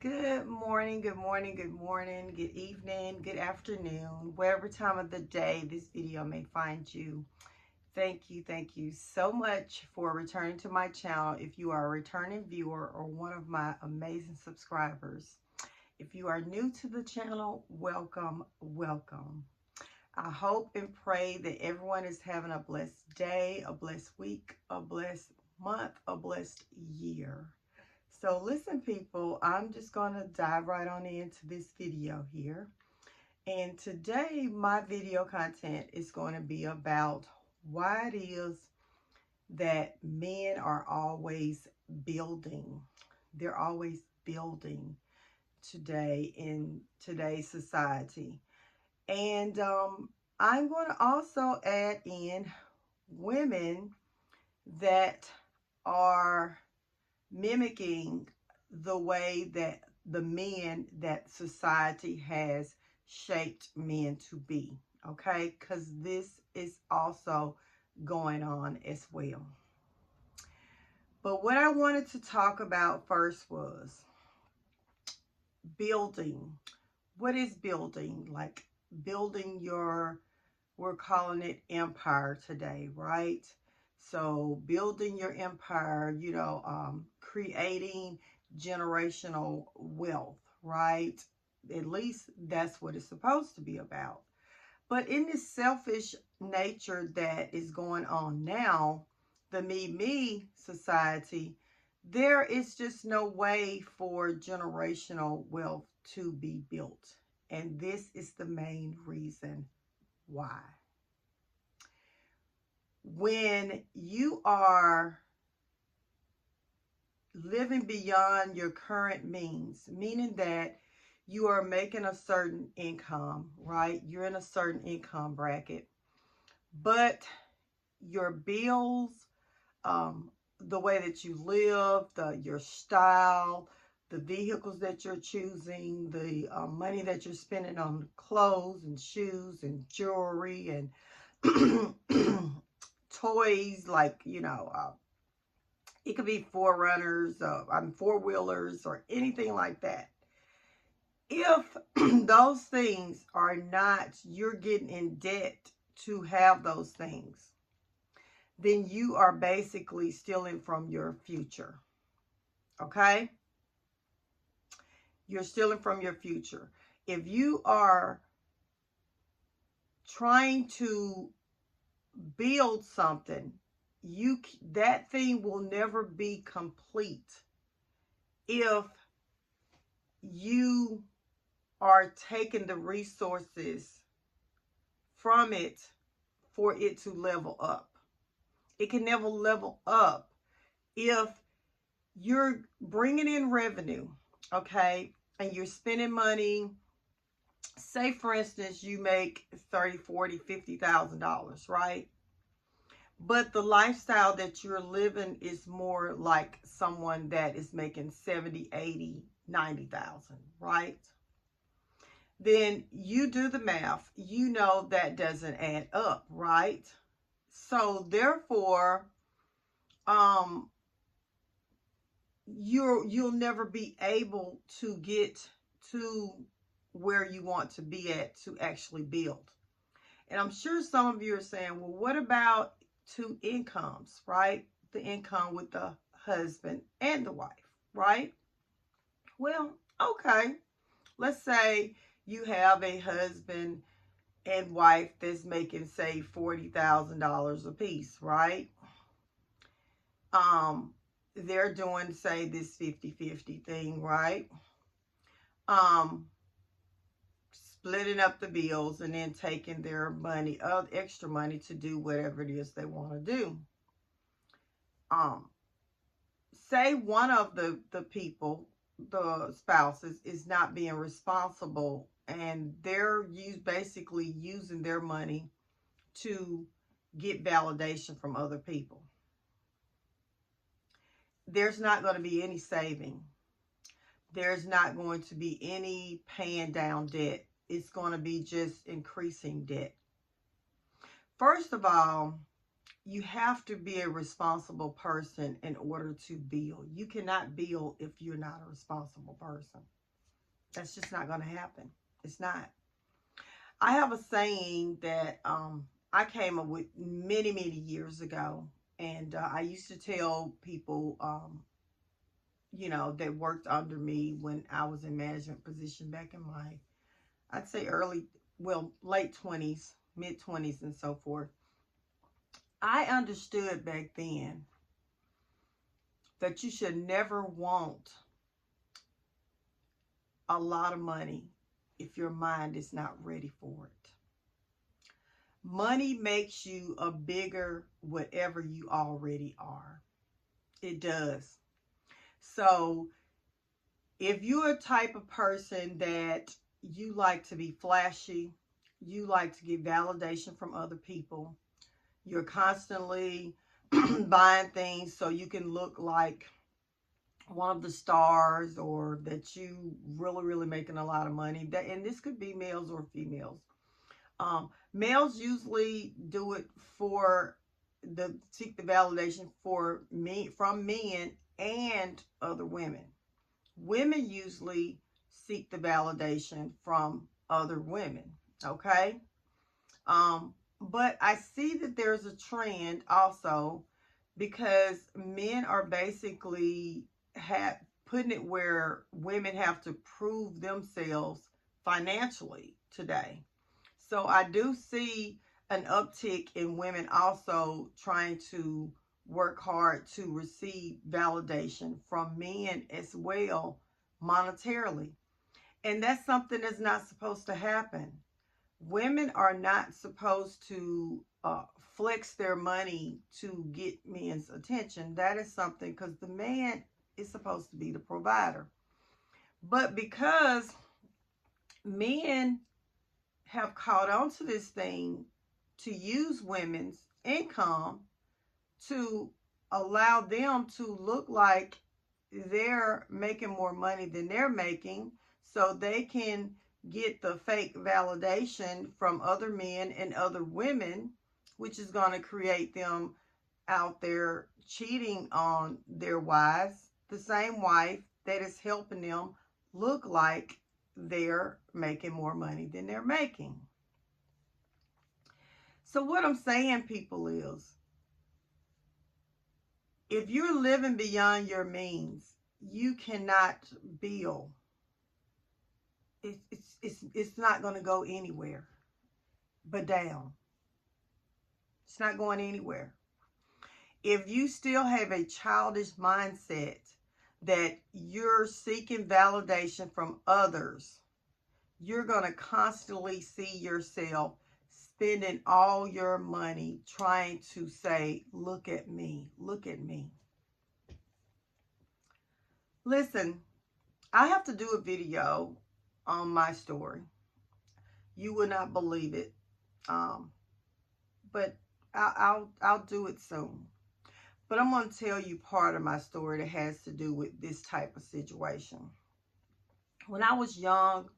Good morning, good morning, good morning, good evening, good afternoon, wherever time of the day this video may find you. Thank you so much for returning to my channel. If you are a returning viewer or one of my amazing subscribers, if you are new to the channel, welcome, welcome. I hope and pray that everyone is having a blessed day, a blessed week, a blessed month, a blessed year. So listen, people, I'm just going to dive right on into this video here. And today my video content is going to be about why it is that men are always building. They're always building today in today's society. And I'm going to also add in women that are mimicking the way that the men that society has shaped men to be, okay? Because this is also going on as well. But what I wanted to talk about first was building. What is building? Like building your, we're calling it empire today, right? So building your empire, creating generational wealth, right? At least that's what it's supposed to be about. But in this selfish nature that is going on now, the me society, there is just no way for generational wealth to be built. And this is the main reason why. When you are living beyond your current means, meaning that you are making a certain income, right? You're in a certain income bracket, but your bills, the way that you live, your style, the vehicles that you're choosing, the money that you're spending on clothes and shoes and jewelry and toys, like, it could be forerunners, four-wheelers, or anything like that. If those things are not, you're getting in debt to have those things, then you are basically stealing from your future. Okay? You're stealing from your future. If you are trying to build something, that thing will never be complete if you are taking the resources from it for it to level up. It can never level up if you're bringing in revenue, okay, and you're spending money. Say, for instance, you make $30,000, $40,000, $50,000, right? But the lifestyle that you're living is more like someone that is making 70, 80, 90,000, right? Then you do the math. You know that doesn't add up, right? So therefore, you'll never be able to get to where you want to be at to actually build. And I'm sure some of you are saying, well, what about two incomes, right? The income with the husband and the wife, right? Well, okay. Let's say you have a husband and wife that's making, say, $40,000 a piece, right? They're doing, say, this 50-50 thing, right? Splitting up the bills and then taking their money, extra money, to do whatever it is they want to do. Say one of the people, the spouses, is not being responsible, and they're basically using their money to get validation from other people. There's not going to be any saving. There's not going to be any paying down debt. It's going to be just increasing debt. First of all, you have to be a responsible person in order to build. You cannot build if you're not a responsible person. That's just not going to happen. It's not. I have a saying that I came up with many, many years ago. And I used to tell people, you know, that worked under me when I was in management position back in my, I'd say late 20s, mid 20s and so forth. I understood back then that you should never want a lot of money if your mind is not ready for it. Money makes you a bigger whatever you already are. It does. So if you're a type of person that you like to be flashy, you like to get validation from other people, you're constantly buying things so you can look like one of the stars, or that you really making a lot of money, that, and this could be males or females. Males usually do it for seek the validation from men and other women. Women usually seek the validation from other women. Okay. But I see that there's a trend also, because men are basically putting it where women have to prove themselves financially today. So I do see an uptick in women also trying to work hard to receive validation from men as well, monetarily. And that's something that's not supposed to happen. Women are not supposed to flex their money to get men's attention. That is something, because the man is supposed to be the provider. But because men have caught on to this thing to use women's income to allow them to look like they're making more money than they're making, so they can get the fake validation from other men and other women, which is going to create them out there cheating on their wives, the same wife that is helping them look like they're making more money than they're making. So what I'm saying, people, is if you're living beyond your means, you cannot build. It's not going to go anywhere but down. It's not going anywhere. If you still have a childish mindset that you're seeking validation from others, you're going to constantly see yourself spending all your money trying to say, look at me, look at me. Listen, I have to do a video on my story. You will not believe it, but I'll do it soon. But I'm going to tell you part of my story that has to do with this type of situation. When I was young,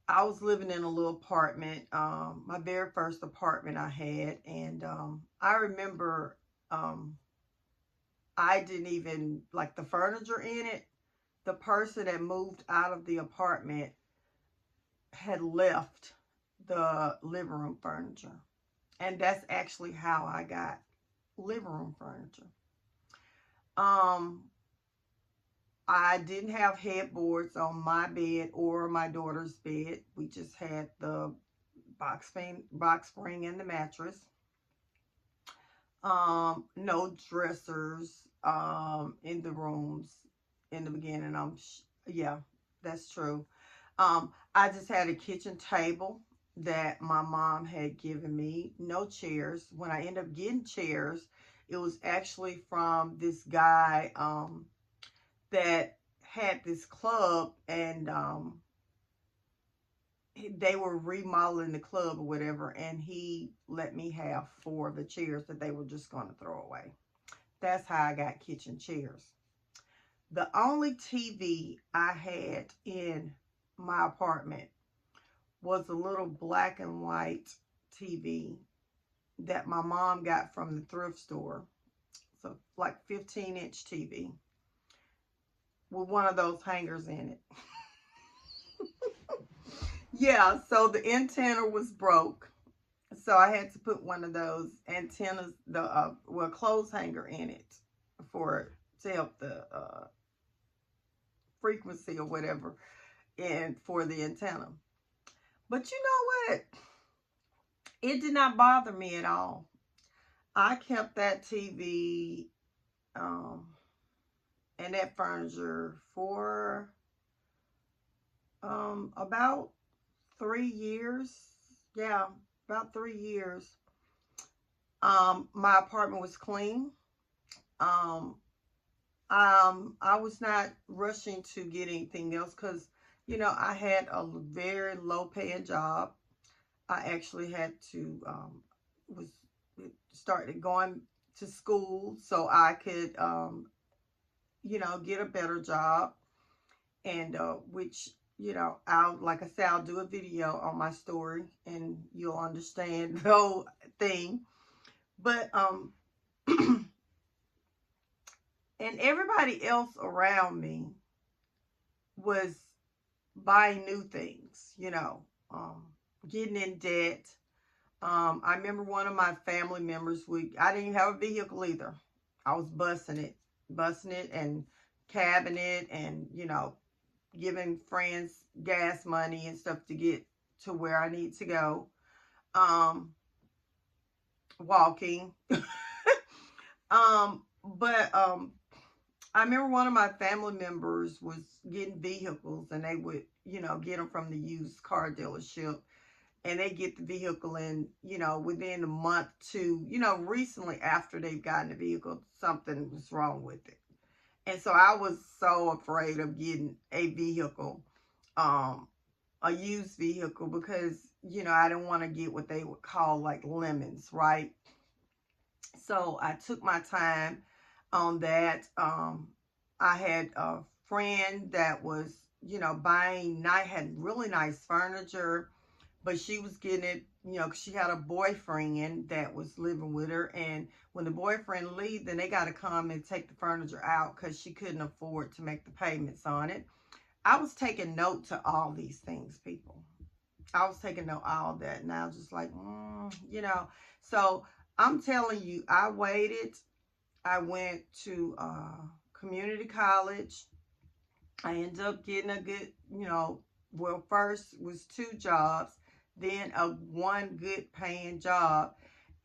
I was living in a little apartment, my very first apartment I had. And I remember I didn't even like the furniture in it. The person that moved out of the apartment had left the living room furniture. And that's actually how I got living room furniture. I didn't have headboards on my bed or my daughter's bed. We just had the box spring and the mattress. No dressers in the rooms in the beginning. Yeah, that's true. I just had a kitchen table that my mom had given me. No chairs. When I ended up getting chairs, it was actually from this guy that had this club, and they were remodeling the club or whatever, and he let me have 4 of the chairs that they were just going to throw away. That's how I got kitchen chairs. The only TV I had in my apartment was a little black and white TV that my mom got from the thrift store. So like 15-inch TV with one of those hangers in it. Yeah, so the antenna was broke. So I had to put one of those antennas, the clothes hanger in it to help the frequency or whatever, and for the antenna. But you know what? It did not bother me at all. I kept that TV and that furniture for about 3 years. Yeah, about 3 years. My apartment was clean. I was not rushing to get anything else because, you know, I had a very low paying job. I actually had to, was started going to school so I could, you know, get a better job. And, which, you know, like I said, I'll do a video on my story and you'll understand the whole thing. But, and everybody else around me was buying new things, you know, getting in debt. I remember one of my family members, I didn't even have a vehicle either. I was busing it and cabbing it and, you know, giving friends gas money and stuff to get to where I need to go. Walking. I remember one of my family members was getting vehicles and they would, you know, get them from the used car dealership, and they get the vehicle in, you know, within a month to, you know, recently after they've gotten the vehicle, something was wrong with it. And so I was so afraid of getting a vehicle, a used vehicle, because, you know, I didn't want to get what they would call like lemons, right? So I took my time on that. I had a friend that was, you know, had really nice furniture, but she was getting it, you know, 'cause she had a boyfriend that was living with her. And when the boyfriend leaves, then they got to come and take the furniture out because she couldn't afford to make the payments on it. I was taking note to all these things, people. I was taking note of all that. And I was just like, you know. So I'm telling you, I waited. I went to community college. I ended up getting a good, you know, well, first was 2 jobs, then one good paying job.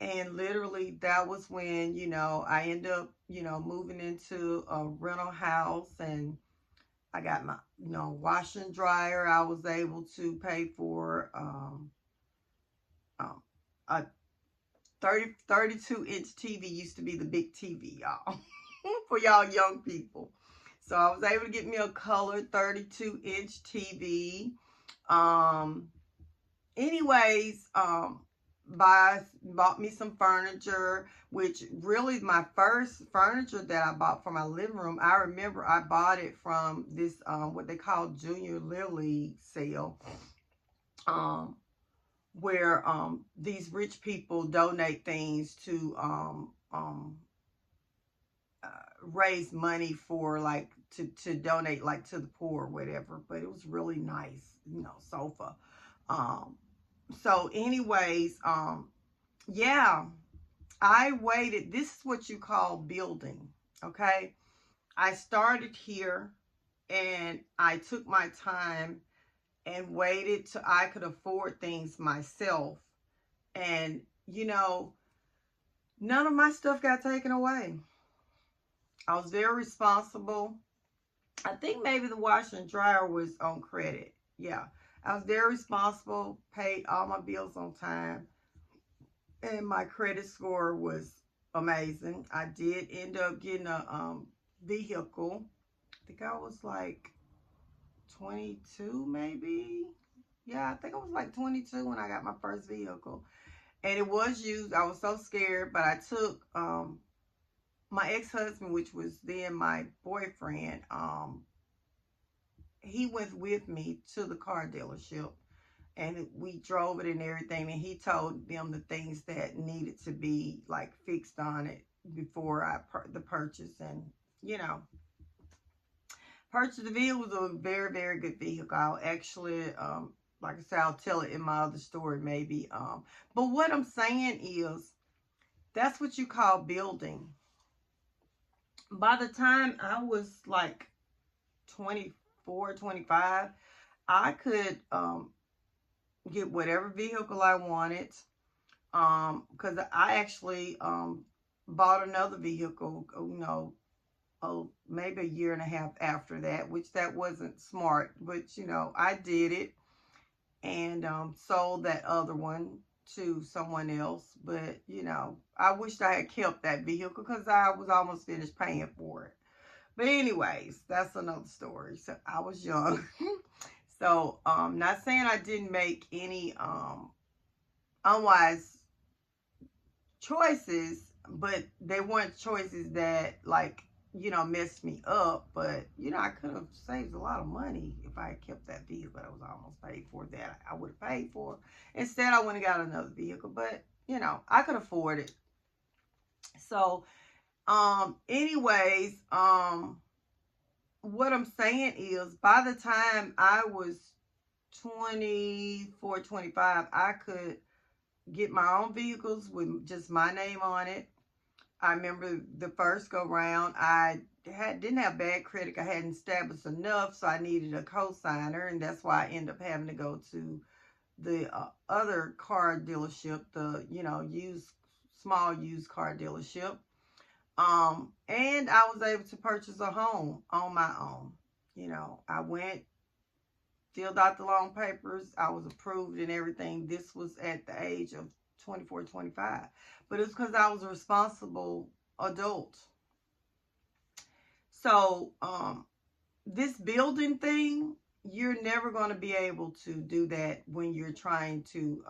And literally that was when, you know, I ended up, you know, moving into a rental house, and I got my, you know, washer and dryer. I was able to pay for a 32-inch TV. Used to be the big TV, y'all, for y'all young people. So I was able to get me a colored 32-inch TV. Anyways, bought me some furniture, which really my first furniture that I bought for my living room, I remember I bought it from this, what they call Junior Little League sale, where these rich people donate things to raise money for, like, to donate, like, to the poor or whatever. But it was really nice, you know, sofa. So anyways, yeah, I waited. This is what you call building, okay? I started here and I took my time and waited till I could afford things myself. And, you know, none of my stuff got taken away. I was very responsible. I think maybe the washer and dryer was on credit. Yeah, I was very responsible, paid all my bills on time, and my credit score was amazing. I did end up getting a vehicle. I think I was like 22 maybe. Yeah, I think I was like 22 when I got my first vehicle. And it was used. I was so scared, but I took my ex-husband, which was then my boyfriend, he went with me to the car dealership. and we drove it and everything, and he told them the things that needed to be like fixed on it before the purchase. And you know, purchased the vehicle. Was a very, very good vehicle. I'll actually, like I said, I'll tell it in my other story maybe. But what I'm saying is, that's what you call building. By the time I was like 24, 25, I could get whatever vehicle I wanted. Because I actually bought another vehicle, maybe a year and a half after that, which that wasn't smart, but you know, I did it, and sold that other one to someone else. But you know, I wished I had kept that vehicle because I was almost finished paying for it. But anyways, that's another story. So I was young. So not saying I didn't make any unwise choices, but they weren't choices that, like, you know, messed me up. But you know, I could have saved a lot of money if I had kept that vehicle that was almost paid for, that I would have paid for. Instead, I went and got another vehicle. But you know, I could afford it. So anyways, what I'm saying is, by the time I was 24, 25, I could get my own vehicles with just my name on it. I remember the first go round, I didn't have bad credit. I hadn't established enough, so I needed a co-signer, and that's why I ended up having to go to the other car dealership, the, you know, small used car dealership. And I was able to purchase a home on my own. You know, I went, filled out the loan papers. I was approved and everything. This was at the age of 24, 25. But it's because I was a responsible adult. So, this building thing, you're never going to be able to do that when you're trying to,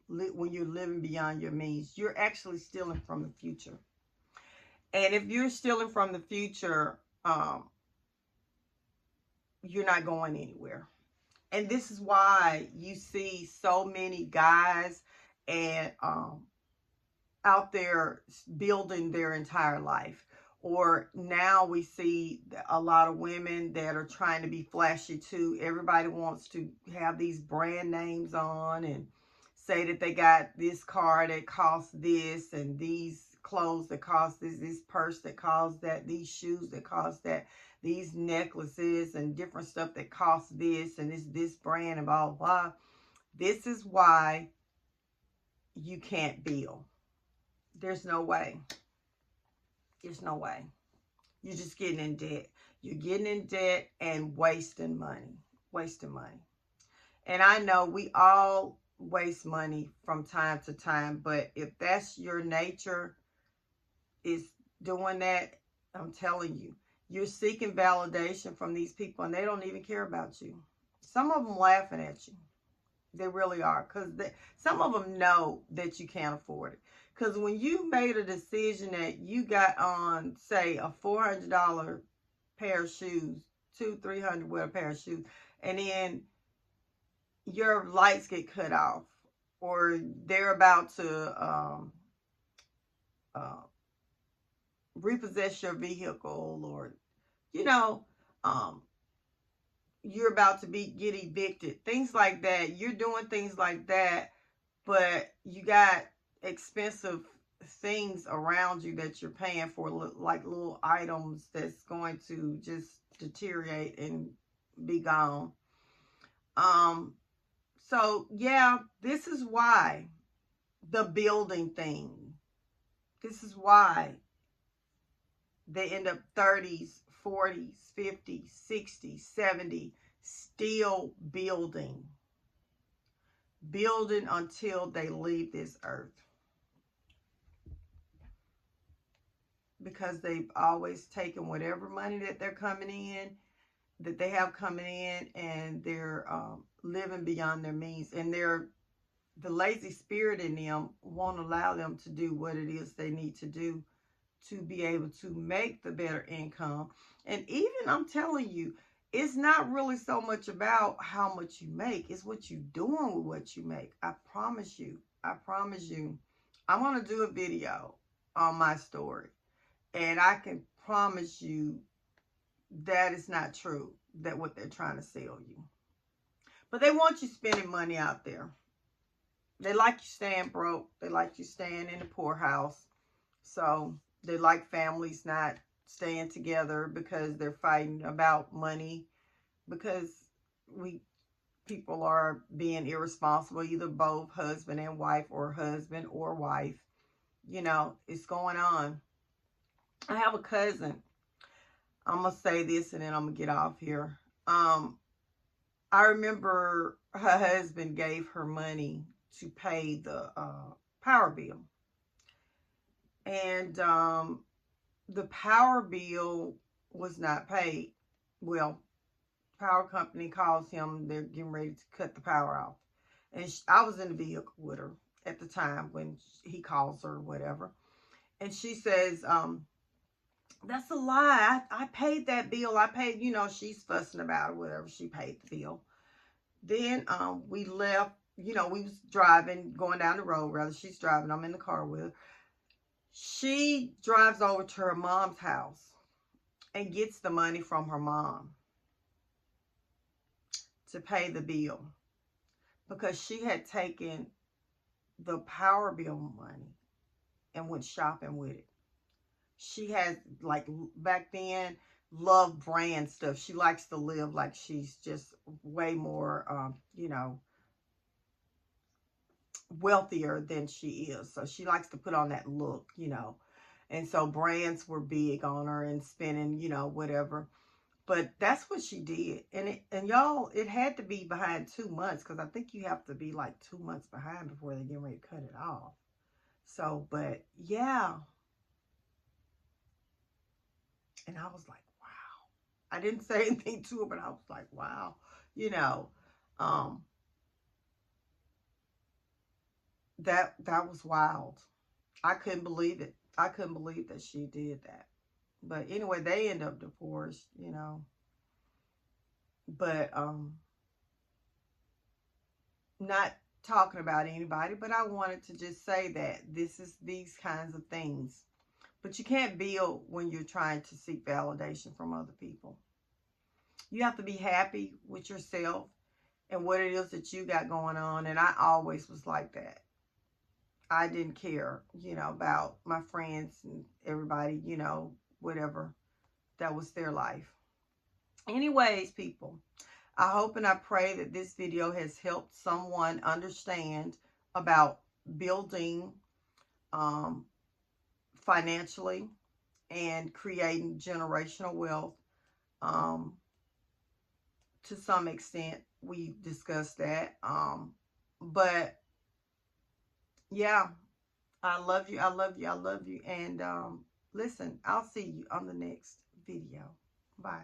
when you're living beyond your means. You're actually stealing from the future. And if you're stealing from the future, you're not going anywhere. And this is why you see so many guys and out there building their entire life. Or now we see a lot of women that are trying to be flashy too. Everybody wants to have these brand names on and say that they got this car that costs this, and these clothes that cost this purse that costs that, these shoes that cost that, these necklaces and different stuff that costs this, and this brand and blah, blah, blah. This is why you can't build. There's no way. There's no way. You're just getting in debt. You're getting in debt and wasting money. Wasting money. And I know we all waste money from time to time, but if that's your nature, is doing that, I'm telling you, you're seeking validation from these people, and they don't even care about you. Some of them laughing at you. They really are, because some of them know that you can't afford it. Because when you made a decision that you got on, say, a $400 pair of shoes, $200-300 with a pair of shoes, and then your lights get cut off, or they're about to repossess your vehicle, or you know, you're about to get evicted, things like that. You're doing things like that, but you got expensive things around you that you're paying for, like little items that's going to just deteriorate and be gone. So yeah, this is why the building thing, this is why they end up 30s, 40s, 50s, 60s, 70s, still building. Building until they leave this earth. Because they've always taken whatever money that they're coming in, that they have coming in, and they're living beyond their means. And the lazy spirit in them won't allow them to do what it is they need to do to be able to make the better income. And even, I'm telling you, it's not really so much about how much you make. It's what you're doing with what you make. I promise you. I promise you. I'm going to do a video on my story. And I can promise you that is not true, that what they're trying to sell you. But they want you spending money out there. They like you staying broke. They like you staying in the poorhouse. So they like families not staying together because they're fighting about money. Because people are being irresponsible, either both husband and wife or husband or wife. You know, it's going on. I have a cousin. I'm going to say this and then I'm going to get off here. I remember her husband gave her money to pay the power bill. And the power bill was not paid. Well, power company calls him. They're getting ready to cut the power off. And I was in the vehicle with her at the time when he calls her or whatever. And she says, that's a lie. I paid that bill. I paid, you know, she's fussing about it, whatever. She paid the bill. Then we left, you know, we was driving, going down the road, rather. She's driving. I'm in the car with her. She drives over to her mom's house and gets the money from her mom to pay the bill. Because she had taken the power bill money and went shopping with it. She has, like, back then, loved brand stuff. She likes to live like she's just way more, you know, wealthier than she is. So she likes to put on that look, you know. And so brands were big on her and spending, you know, whatever. But that's what she did. And y'all, it had to be behind 2 months, because I think you have to be like 2 months behind before they get ready to cut it off. So, but yeah. And I was like, wow. I didn't say anything to her, but I was like, wow. You know, that was wild. I couldn't believe it. I couldn't believe that she did that. But anyway, they end up divorced, you know. But not talking about anybody, but I wanted to just say that this is these kinds of things. But you can't build when you're trying to seek validation from other people. You have to be happy with yourself and what it is that you got going on. And I always was like that. I didn't care, you know, about my friends and everybody, you know, whatever. That was their life. Anyways, people, I hope and I pray that this video has helped someone understand about building financially and creating generational wealth. To some extent, we discussed that. But yeah, I love you. I love you. I love you. And listen, I'll see you on the next video. Bye.